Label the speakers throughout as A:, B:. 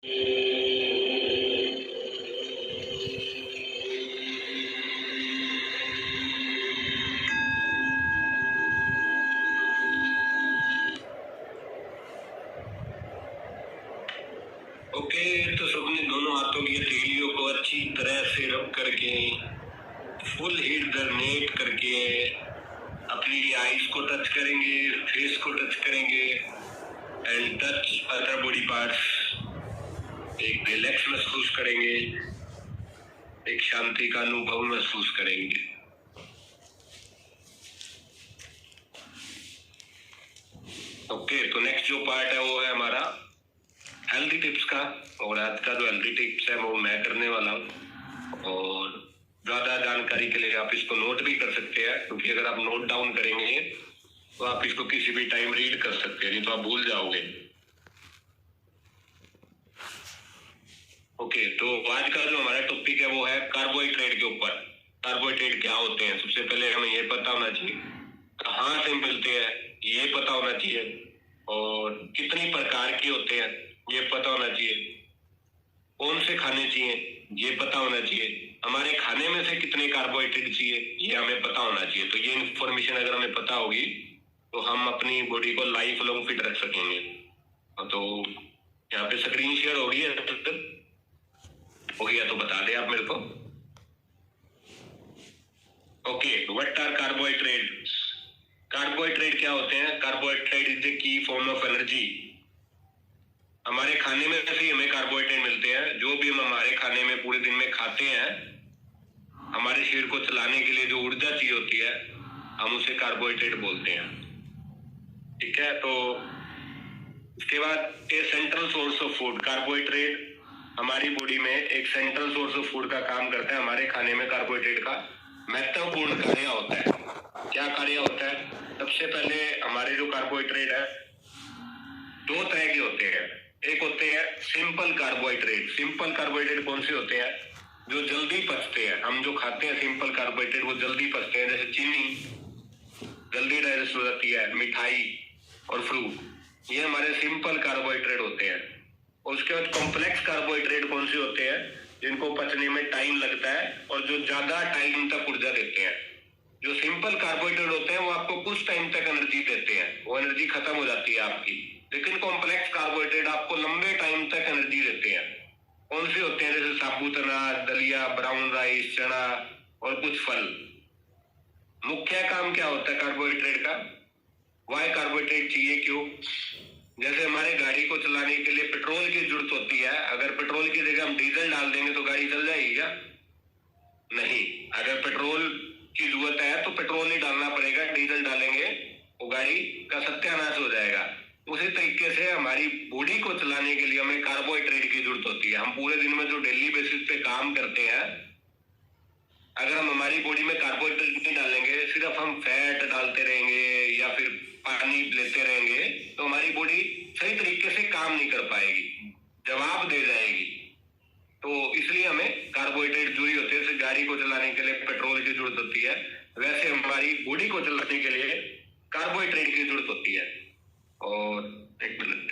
A: Okay, तो सबने दोनों हाथों की हथेलियों को अच्छी तरह से रब करके फुल हीट जनरेट करके अपनी आईज को टच करेंगे, फेस को टच करेंगे and touch other body parts. एक रिलैक्स महसूस करेंगे, एक शांति का अनुभव महसूस करेंगे। ओके, तो नेक्स्ट जो पार्ट है वो है हमारा हेल्दी टिप्स का। और आज का जो हेल्दी टिप्स है वो मैं करने वाला हूँ, और ज्यादा जानकारी के लिए आप इसको नोट भी कर सकते हैं, क्योंकि अगर आप नोट डाउन करेंगे तो आप इसको किसी भी टाइम रीड कर सकते हैं, नहीं तो आप भूल जाओगे। ओके, तो आज का जो हमारा टॉपिक है वो है कार्बोहाइड्रेट के ऊपर। कार्बोहाइड्रेट क्या होते हैं, सबसे पहले हमें ये पता होना चाहिए कहाँ से मिलते हैं, ये पता होना चाहिए, और कितनी प्रकार के होते हैं ये पता होना चाहिए, कौन से खाने चाहिए ये पता होना चाहिए, हमारे खाने में से कितने कार्बोहाइड्रेट चाहिए ये हमें पता होना चाहिए। तो ये इन्फॉर्मेशन अगर हमें पता होगी तो हम अपनी बॉडी को लाइफ लॉन्ग फिट रख सकेंगे। तो यहाँ पे स्क्रीन शेयर हो गई है, हो गया तो बता दें आप मेरे को। Okay, what are carbohydrate? Carbohydrate क्या होते हैं? Carbohydrate is the key form of energy. हमारे खाने में से हमें कार्बोहाइड्रेट मिलते हैं। जो भी हम हमारे खाने में पूरे दिन में खाते हैं, हमारे शरीर को चलाने के लिए जो ऊर्जा चाहिए होती है, हम उसे कार्बोहाइड्रेट बोलते हैं। ठीक है, तो उसके बाद a central source of food. Carbohydrate हमारी बॉडी में एक सेंट्रल सोर्स ऑफ फूड का काम करता है। हमारे खाने में कार्बोहाइड्रेट का महत्वपूर्ण कार्य होता है। क्या कार्य होता है? सबसे पहले हमारे जो कार्बोहाइड्रेट है दो तरह के होते हैं। एक होते हैं सिंपल कार्बोहाइड्रेट। सिंपल कार्बोहाइड्रेट कौन से होते हैं? जो जल्दी पचते हैं। हम जो खाते हैं सिंपल कार्बोहाइड्रेट वो जल्दी पचते हैं, जैसे चीनी जल्दी डाइजेस्ट हो जाती है, मिठाई और फ्रूट, ये हमारे सिंपल कार्बोहाइड्रेट होते हैं। और उसके बाद कॉम्प्लेक्स कार्बोहाइड्रेट कौन से होते हैं? जिनको पचने में टाइम लगता है और जो ज्यादा टाइम तक ऊर्जा देते हैं। जो सिंपल कार्बोहाइड्रेट होते हैं वो आपको कुछ टाइम तक एनर्जी देते हैं, वो एनर्जी खत्म हो जाती है आपकी। लेकिन कॉम्प्लेक्स कार्बोहाइड्रेट आपको लंबे टाइम तक एनर्जी देते हैं। कौन से होते हैं? जैसे साबुत अनाज, दलिया, ब्राउन राइस, चना और कुछ फल। मुख्य काम क्या होता है कार्बोहाइड्रेट का? वाई कार्बोहाइड्रेट चाहिए क्यों? जैसे हमारे गाड़ी को चलाने के लिए पेट्रोल की जरूरत होती है। अगर पेट्रोल की जगह हम डीजल डाल देंगे तो गाड़ी चल जाएगी क्या? नहीं। अगर पेट्रोल की जरूरत है तो पेट्रोल ही डालना पड़ेगा, डीजल डालेंगे वो गाड़ी का सत्यानाश हो जाएगा। उसी तरीके से हमारी बॉडी को चलाने के लिए हमें कार्बोहाइड्रेट की जरूरत होती है। हम पूरे दिन में जो डेली बेसिस पे काम करते हैं, अगर हम हमारी बॉडी में कार्बोहाइड्रेट नहीं डालेंगे, सिर्फ हम फैट डालते रहेंगे या फिर पानी लेते रहेंगे, तो हमारी बॉडी सही तरीके से काम नहीं कर पाएगी, जवाब दे जाएगी। तो इसलिए हमें कार्बोहाइड्रेट जरूरी होते हैं। जैसे गाड़ी को चलाने के लिए पेट्रोल की जरूरत होती है, वैसे हमारी बॉडी को चलाने के लिए कार्बोहाइड्रेट की जरूरत होती है। और एक minute,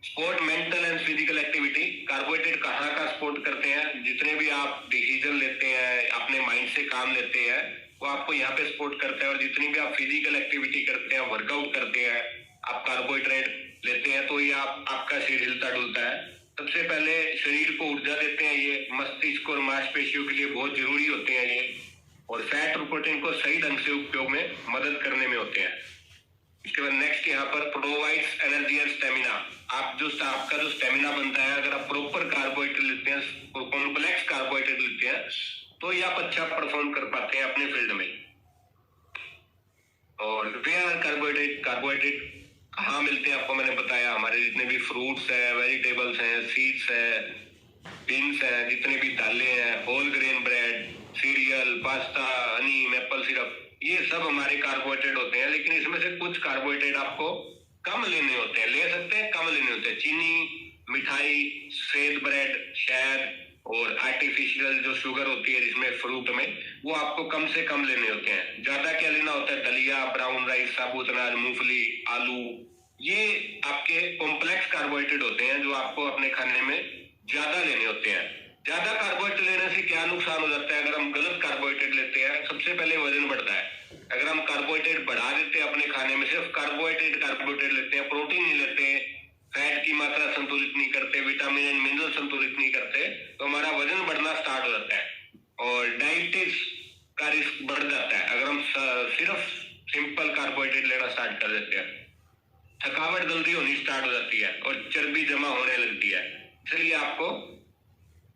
A: sport, mental and physical activity. Carbohydrate कहाँ का सपोर्ट करते हैं? जितने भी आप डिसीजन लेते हैं, अपने माइंड से काम लेते हैं, वो आपको यहाँ पे सपोर्ट करते हैं। और जितनी भी आप फिजिकल एक्टिविटी करते हैं, वर्कआउट करते हैं, आप कार्बोहाइड्रेट लेते हैं तो ये आपका शरीर हिलता डुलता है। सबसे पहले शरीर को ऊर्जा देते हैं ये, मस्तिष्क और मांसपेशियों के लिए बहुत जरूरी होते हैं ये, और फैट और प्रोटीन को सही ढंग से उपयोग में मदद करने में होते हैं। इसके बाद नेक्स्ट यहाँ पर प्रोवाइड्स एनर्जी एंड स्टेमिना। आपका जो स्टेमिना बनता है, अगर आप प्रॉपर कार्बोहाइड्रेट लेते हैं, कॉम्प्लेक्स कार्बोहाइड्रेट लेते हैं, तो ये आप अच्छा परफॉर्म कर पाते हैं अपने फील्ड में। और कार्बोहाइड्रेट कहाँ मिलते हैं आपको मैंने बताया। हमारे जितने भी फ्रूट्स है, वेजिटेबल्स हैं, सीड्स है, बीन्स है, जितने भी दालें हैं, whole grain bread, cereal, pasta, honey, maple syrup, ये सब हमारे कार्बोहाइड्रेट होते हैं। लेकिन इसमें से कुछ कार्बोहाइड्रेट आपको कम लेने होते हैं, ले सकते हैं, कम लेने होते हैं। चीनी, मिठाई, सफेद ब्रेड, शहद और आर्टिफिशियल जो शुगर होती है जिसमें फ्रूट में, वो आपको कम से कम लेने होते हैं। ज्यादा क्या लेना होता है? दलिया, ब्राउन राइस, साबुत अनाज, मूंगफली, आलू, ये आपके कॉम्प्लेक्स कार्बोहाइड्रेट होते हैं जो आपको अपने खाने में ज्यादा लेने होते हैं। ज्यादा कार्बोहाइड्रेट लेने से क्या नुकसान हो जाता है? अगर हम गलत कार्बोहाइड्रेट लेते हैं, सबसे पहले वजन बढ़ता है। अगर हम कार्बोहाइड्रेट बढ़ा देते हैं अपने खाने में, सिर्फ कार्बोहाइड्रेट लेते हैं, प्रोटीन नहीं लेते, फैट की मात्रा संतुलित नहीं करते, विटामिन एंड मिनरल संतुलित नहीं करते, तो हमारा वजन बढ़ना स्टार्ट हो जाता है और डायबिटीज का रिस्क बढ़ जाता है। अगर हम सिर्फ सिंपल कार्बोहाइड्रेट लेना स्टार्ट कर देते हैं, थकावट जल्दी होनी स्टार्ट हो जाती है और चर्बी जमा होने लगती है। इसलिए आपको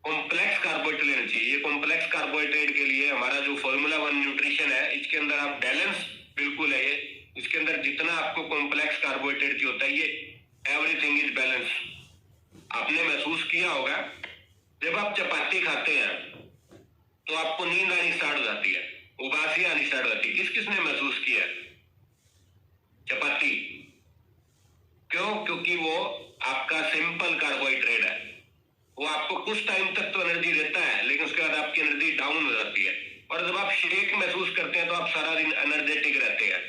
A: कॉम्प्लेक्स कार्बोहाइड्रेट लेना चाहिए। ये कॉम्प्लेक्स कार्बोहाइड्रेट के लिए हमारा जो फॉर्मूला 1 न्यूट्रिशन है, इसके अंदर आप बैलेंस बिल्कुल है। ये इसके अंदर जितना आपको कॉम्प्लेक्स कार्बोहाइड्रेट की होता है, ये एवरीथिंग इज बैलेंस। आपने महसूस किया होगा जब आप चपाती खाते हैं तो आपको नींद आनी स्टार्ट हो जाती है, उबासी आनी स्टार्ट हो जाती है। किस किसने महसूस किया चपाती? क्यों? क्योंकि वो आपका सिंपल कार्बोहाइड्रेट है। वो आपको कुछ टाइम तक तो एनर्जी देता है, लेकिन उसके बाद आपकी एनर्जी डाउन हो जाती है। और जब आप शेक महसूस करते हैं तो आप सारा दिन एनर्जेटिक रहते हैं।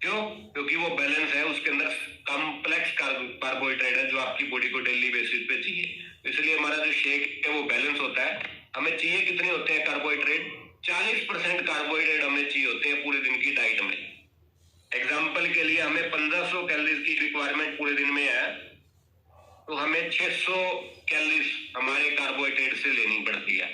A: क्यों? क्योंकि वो बैलेंस है, उसके अंदर कॉम्प्लेक्स कार्बोहाइड्रेट है जो आपकी बॉडी को डेली बेसिस पे चाहिए। इसलिए हमारा जो शेक है वो बैलेंस होता है। हमें चाहिए कितने होते हैं कार्बोहाइड्रेट? 40% कार्बोहाइड्रेट हमें चाहिए होते हैं पूरे दिन की डाइट में। एग्जाम्पल के लिए हमें 1500 कैलोरीज की रिक्वायरमेंट पूरे दिन में है, तो हमें 600 कैलोरीज हमारे कार्बोहाइड्रेट से लेनी पड़ती है।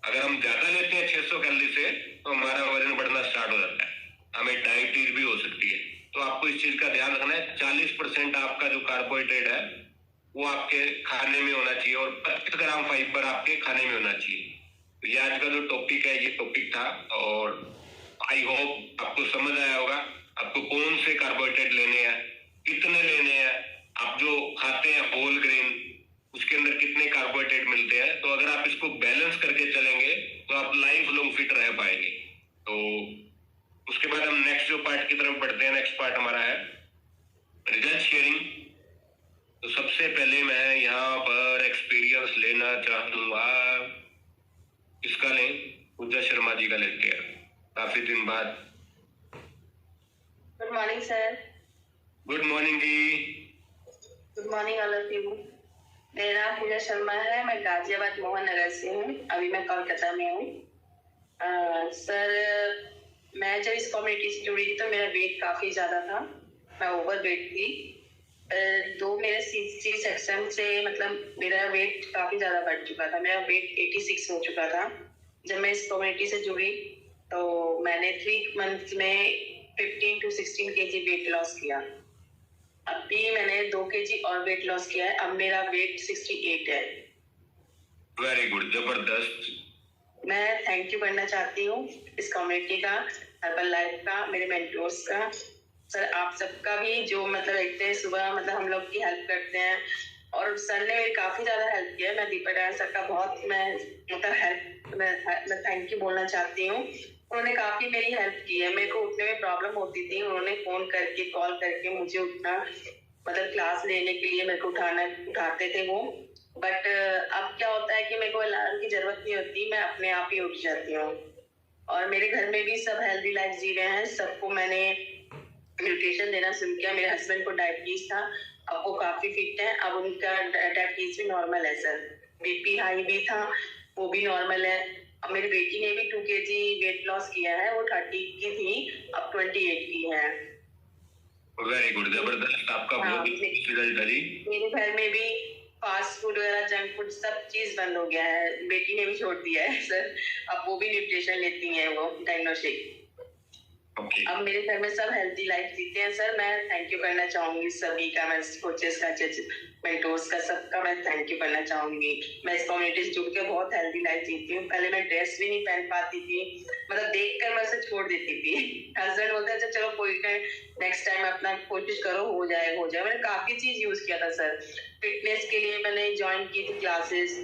A: अगर हम ज्यादा लेते हैं 600 कैलोरी से, तो हमारा वजन बढ़ना स्टार्ट हो जाता है, हमें डायबिटीज भी हो सकती है। तो आपको इस चीज का ध्यान रखना है। 40% आपका जो कार्बोहाइड्रेट है वो आपके खाने में होना चाहिए और 25 ग्राम फाइबर आपके खाने में होना चाहिए। तो ये आज का जो टॉपिक है, ये टॉपिक था और आई होप आपको समझ आया होगा आपको कौन से कार्बोहाइड्रेट लेने हैं, कितने लेने हैं। आप जो खाते हैं होल ग्रेन, उसके अंदर कितने कार्बोहाइड्रेट मिलते हैं। तो अगर आप इसको बैलेंस करके चलेंगे तो आप लाइफ लॉन्ग फिट रह पाएंगे। तो उसके बाद हम नेक्स्ट जो पार्ट की तरफ बढ़ते हैं। नेक्स्ट पार्ट हमारा है रिजल्ट शेयरिंग। तो सबसे पहले मैं यहाँ पर एक्सपीरियंस लेना चाहूंगा, इसका लें, पूजा शर्मा जी का लेते हैं, काफी दिन बाद।
B: Good morning sir.
A: Good morning ji.
B: Good morning all of you. मेरा नाम पूजा शर्मा है, मैं गाजियाबाद मोहन नगर से हूँ। अभी मैं कोलकाता में हूँ। सर, मैं जब इस कम्युनिटी से जुड़ी थी तो मेरा वेट काफ़ी ज़्यादा था, मैं ओवर वेट थी। दो मेरे सी सेक्शन से मतलब मेरा वेट काफ़ी ज़्यादा बढ़ चुका था। मेरा वेट 86 हो चुका था। जब मैं इस कम्युनिटी से जुड़ी तो मैंने 3 मंथ में 15 to 16 kg वेट लॉस किया। अभी मैंने 2 kg और वेट लॉस किया है। अब मेरा वेट 68 है।
A: वेरी गुड, जबरदस्त।
B: मैं थैंक यू करना चाहती हूँ इस कम्युनिटी का, हर्बल लाइफ का, मेरे मेंटोर्स का। सर, आप सबका भी जो मतलब देखते हैं सुबह, मतलब हम लोग की हेल्प करते हैं और सर ने मेरी काफ़ी ज़्यादा हेल्प किया है। मैं दीपक डायन सर का बहुत मैं मतलब हेल्प मैं थैंक यू बोलना चाहती हूँ। उन्होंने काफ़ी मेरी हेल्प की है। मेरे को उठने में प्रॉब्लम होती थी, उन्होंने फ़ोन करके कॉल करके मुझे उठना मतलब क्लास लेने के लिए मेरे को उठाते थे वो। बट अब क्या होता है कि मेरे को अलार्म की ज़रूरत नहीं होती, मैं अपने आप ही उठ जाती हूँ। और मेरे घर में भी सब हेल्दी लाइफ जी रहे हैं। सबको मैंने न्यूट्रिशन देना शुरू किया। मेरे हस्बैंड को डायबिटीज था, अब वो काफ़ी फिट है। अब उनका डायबिटीज भी नॉर्मल है सर। बीपी हाई भी था, वो भी नॉर्मल है। अब मेरी बेटी ने भी 2 kg वेट लॉस किया है। वो 30 की थी, अब 28 की है।
A: वेरी गुड, जबरदस्त। आपका बहुत रिजल्ट है जी।
B: मेरे घर में भी फास्ट फूड वगैरह, जंक फूड सब चीज बंद हो गया है। बेटी ने भी छोड़ दिया है सर। अब वो भी न्यूट्रिशन लेती हैं, वो डायग्नोस्टिक। अब मेरे घर में सब हेल्दी लाइफ जीते हैं सर। मैं थैंक यू करना चाहूंगी सभी का, मैं कोचेस का, मेंटोर्स का, सबका मैं थैंक यू करना चाहूंगी। मैं इस कम्युनिटी से जुड़ के बहुत हेल्दी लाइफ जीती हूँ। पहले मैं ड्रेस भी नहीं पहन पाती थी, मतलब देखकर मैं उसे छोड़ देती थी। हस्बैंड बोलते हैं चलो कोई नेक्स्ट टाइम अपना कोशिश करो, हो जाए। मैंने काफी चीज यूज किया था सर। फिटनेस के लिए मैंने ज्वाइन की थी क्लासेस,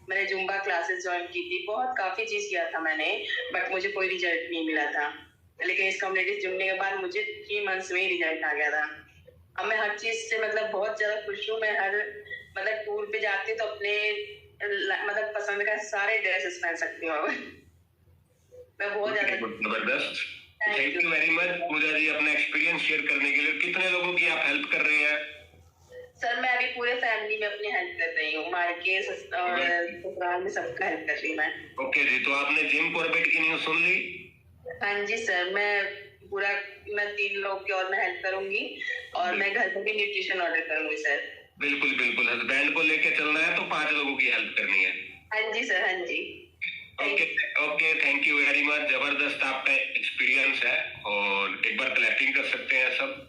B: मैंने जुम्बा क्लासेस ज्वाइन की थी, बहुत काफी चीज किया था मैंने, बट मुझे कोई रिजल्ट नहीं मिला था। लेकिन इस कम्युनिटी से जुड़ने के बाद मुझे 3 मंथ्स में ही रिजल्ट आ गया था। अब मैं हर चीज से मतलब बहुत ज्यादा खुश हूँ। मैं हर मतलब टूर पे जाती हूँ तो अपने मतलब पसंद का सारे ड्रेसेस पहन सकती हूँ। मैं बहुत ज्यादा
A: जबरदस्त। थैंक यू वेरी मच पूजा जी अपना एक्सपीरियंस शेयर करने के लिए। कितने लोगों की आप हेल्प कर रहे हैं?
B: सर मैं अभी पूरे फैमिली में अपनी हेल्प कर रही हूँ, मायके और ससुराल में सबका हेल्प कर रही हूँ मैं।
A: ओके जी, तो आपने जिम कॉर्बेट की न्यूज़ सुन ली?
B: हाँ जी सर, मैं 3 लोग की और मैं हेल्प करूंगी और मैं घर पर भी न्यूट्रिशन ऑर्डर करूंगी सर।
A: बिल्कुल बिल्कुल, हस्बैंड को लेके चलना है तो 5 लोगों की हेल्प करनी है।
B: हाँ जी सर, हाँ जी।
A: Okay okay, thank you very much. जबरदस्त आपका एक्सपीरियंस है और एक बार क्लैपिंग कर सकते हैं सब।